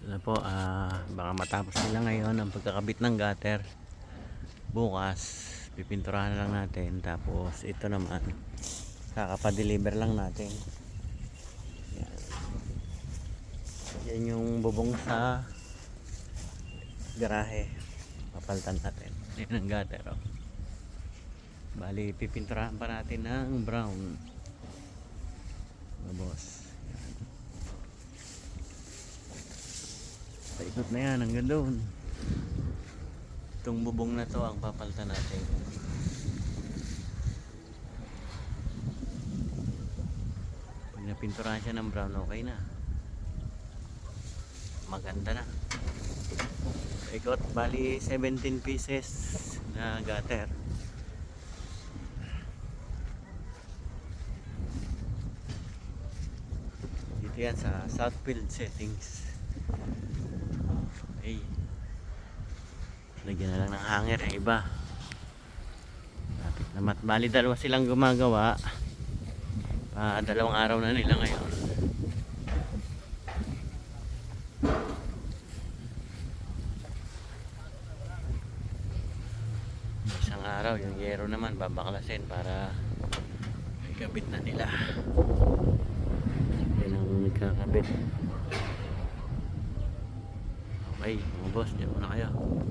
Ano po, baka matapos nila ngayon ang pagkakabit ng gutter. Bukas pipinturahan na lang natin, tapos ito naman kakapadeliver lang natin. Yan yung bubong sa garahe, papalitan natin. Yan ang gutter, oh. Bali pipinturahan pa natin ng brown, boss. Paikot na yan hanggang doon. Itong bubong na to ang papalitan natin. Pag napinturahan siya ng brown, okay na, maganda na. Paikot, bali 17 pieces na gutter. Dito yan sa Southfield settings. Okay, lagyan na lang ng hanger yung iba. Lapit na bali dalawa silang gumagawa. Dalawang araw na nila ngayon. Isang araw yung yero naman babaklasin para ikabit na nila. Yan ang nagkakabit. Okay, mga boss, diyan muna kayo.